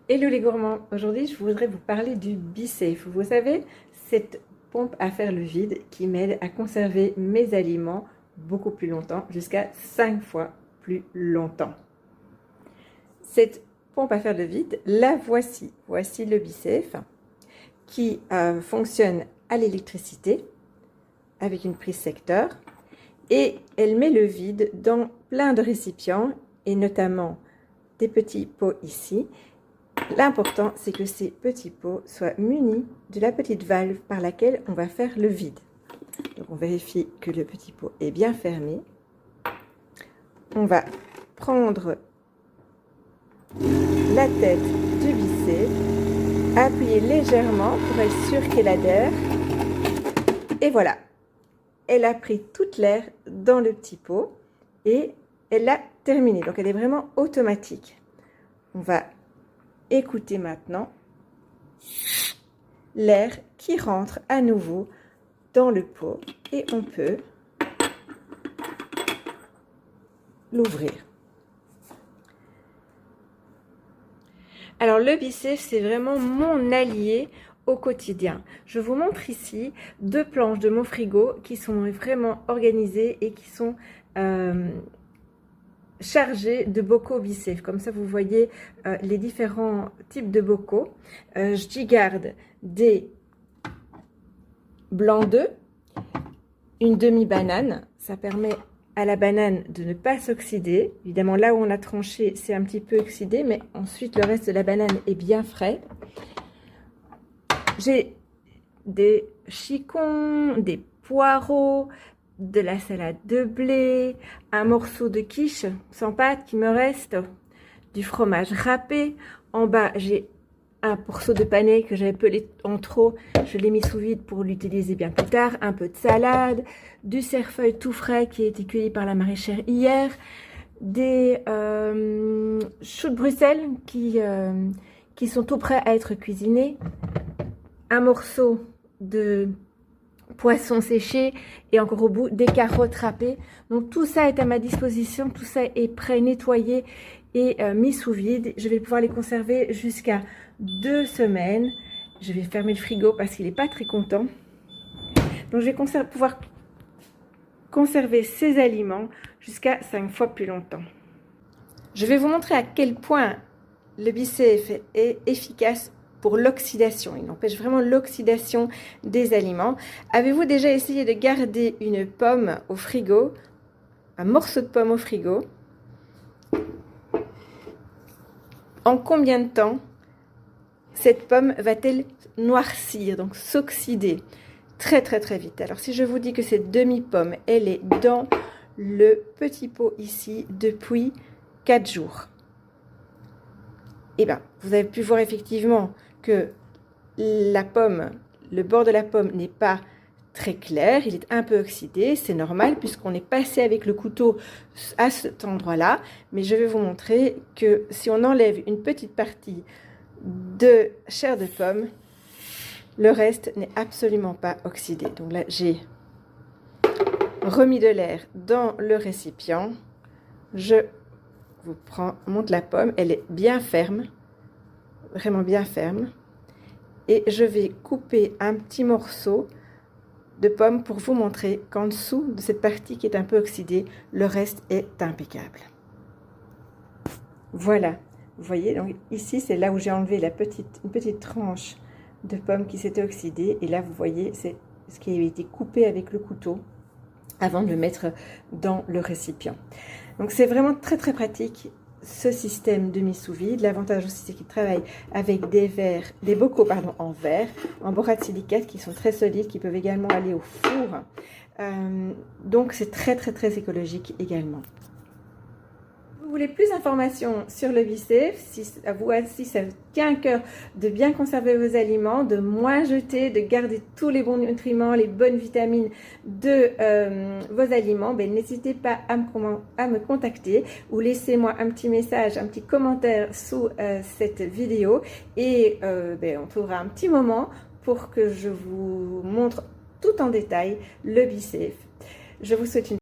Hello les gourmands, aujourd'hui je voudrais vous parler du BeSafe. Vous savez, cette pompe à faire le vide qui m'aide à conserver mes aliments beaucoup plus longtemps, jusqu'à 5 fois plus longtemps. Cette pompe à faire le vide, la voici. Voici le BeSafe qui fonctionne à l'électricité avec une prise secteur et elle met le vide dans plein de récipients et notamment des petits pots ici. L'important, c'est que ces petits pots soient munis de la petite valve par laquelle on va faire le vide. Donc, on vérifie que le petit pot est bien fermé. On va prendre la tête du BeSafe, appuyer légèrement pour être sûr qu'elle adhère. Et voilà, elle a pris toute l'air dans le petit pot et elle l'a terminé. Donc, elle est vraiment automatique. On va écoutez maintenant l'air qui rentre à nouveau dans le pot et on peut l'ouvrir. Alors le BeSafe, c'est vraiment mon allié au quotidien. Je vous montre ici 2 planches de mon frigo qui sont vraiment organisées et qui sont chargé de bocaux BeSafe. Comme ça, vous voyez les différents types de bocaux. J'y garde des blancs d'œufs, une demi-banane. Ça permet à la banane de ne pas s'oxyder. Évidemment, là où on a tranché, c'est un petit peu oxydé, mais ensuite, le reste de la banane est bien frais. J'ai des chicons, des poireaux, de la salade de blé, un morceau de quiche sans pâte qui me reste, du fromage râpé. En bas, j'ai un morceau de panais que j'avais pelé en trop. Je l'ai mis sous vide pour l'utiliser bien plus tard. Un peu de salade, du cerfeuil tout frais qui a été cueilli par la maraîchère hier. Des choux de Bruxelles qui sont tout prêts à être cuisinés. Un morceau de poisson séché et encore au bout des carottes râpées. Donc tout ça est à ma disposition, tout ça est prêt, nettoyé et mis sous vide. Je vais pouvoir les conserver jusqu'à 2 semaines. Je vais fermer le frigo parce qu'il n'est pas très content. Donc je vais pouvoir conserver ces aliments jusqu'à 5 fois plus longtemps. Je vais vous montrer à quel point le BeSafe est efficace pour l'oxydation. Il empêche vraiment l'oxydation des aliments. Avez-vous déjà essayé de garder une pomme au frigo, un morceau de pomme au frigo? En combien de temps cette pomme va-t-elle noircir, donc s'oxyder? Très vite. Alors si je vous dis que cette demi-pomme, elle est dans le petit pot ici depuis 4 jours. Eh bien, vous avez pu voir effectivement que la pomme, le bord de la pomme n'est pas très clair, il est un peu oxydé, c'est normal puisqu'on est passé avec le couteau à cet endroit-là, mais je vais vous montrer que si on enlève une petite partie de chair de pomme, le reste n'est absolument pas oxydé. Donc là, j'ai remis de l'air dans le récipient, je vous montre la pomme, elle est bien ferme, vraiment bien ferme, et je vais couper un petit morceau de pomme pour vous montrer qu'en dessous de cette partie qui est un peu oxydée, le reste est impeccable. Voilà, vous voyez, donc ici c'est là où j'ai enlevé une petite tranche de pomme qui s'était oxydée, et là vous voyez c'est ce qui a été coupé avec le couteau avant de le mettre dans le récipient. Donc c'est vraiment très pratique ce système de mise sous vide. L'avantage aussi c'est qu'il travaille avec des bocaux en verre, en borate-silicate qui sont très solides, qui peuvent également aller au four. Donc c'est très écologique également. Vous voulez plus d'informations sur le BeSafe, si ça vous tient à cœur de bien conserver vos aliments, de moins jeter, de garder tous les bons nutriments, les bonnes vitamines de vos aliments, n'hésitez pas à me contacter ou laissez-moi un petit message, un petit commentaire sous cette vidéo et on trouvera un petit moment pour que je vous montre tout en détail le BeSafe. Je vous souhaite une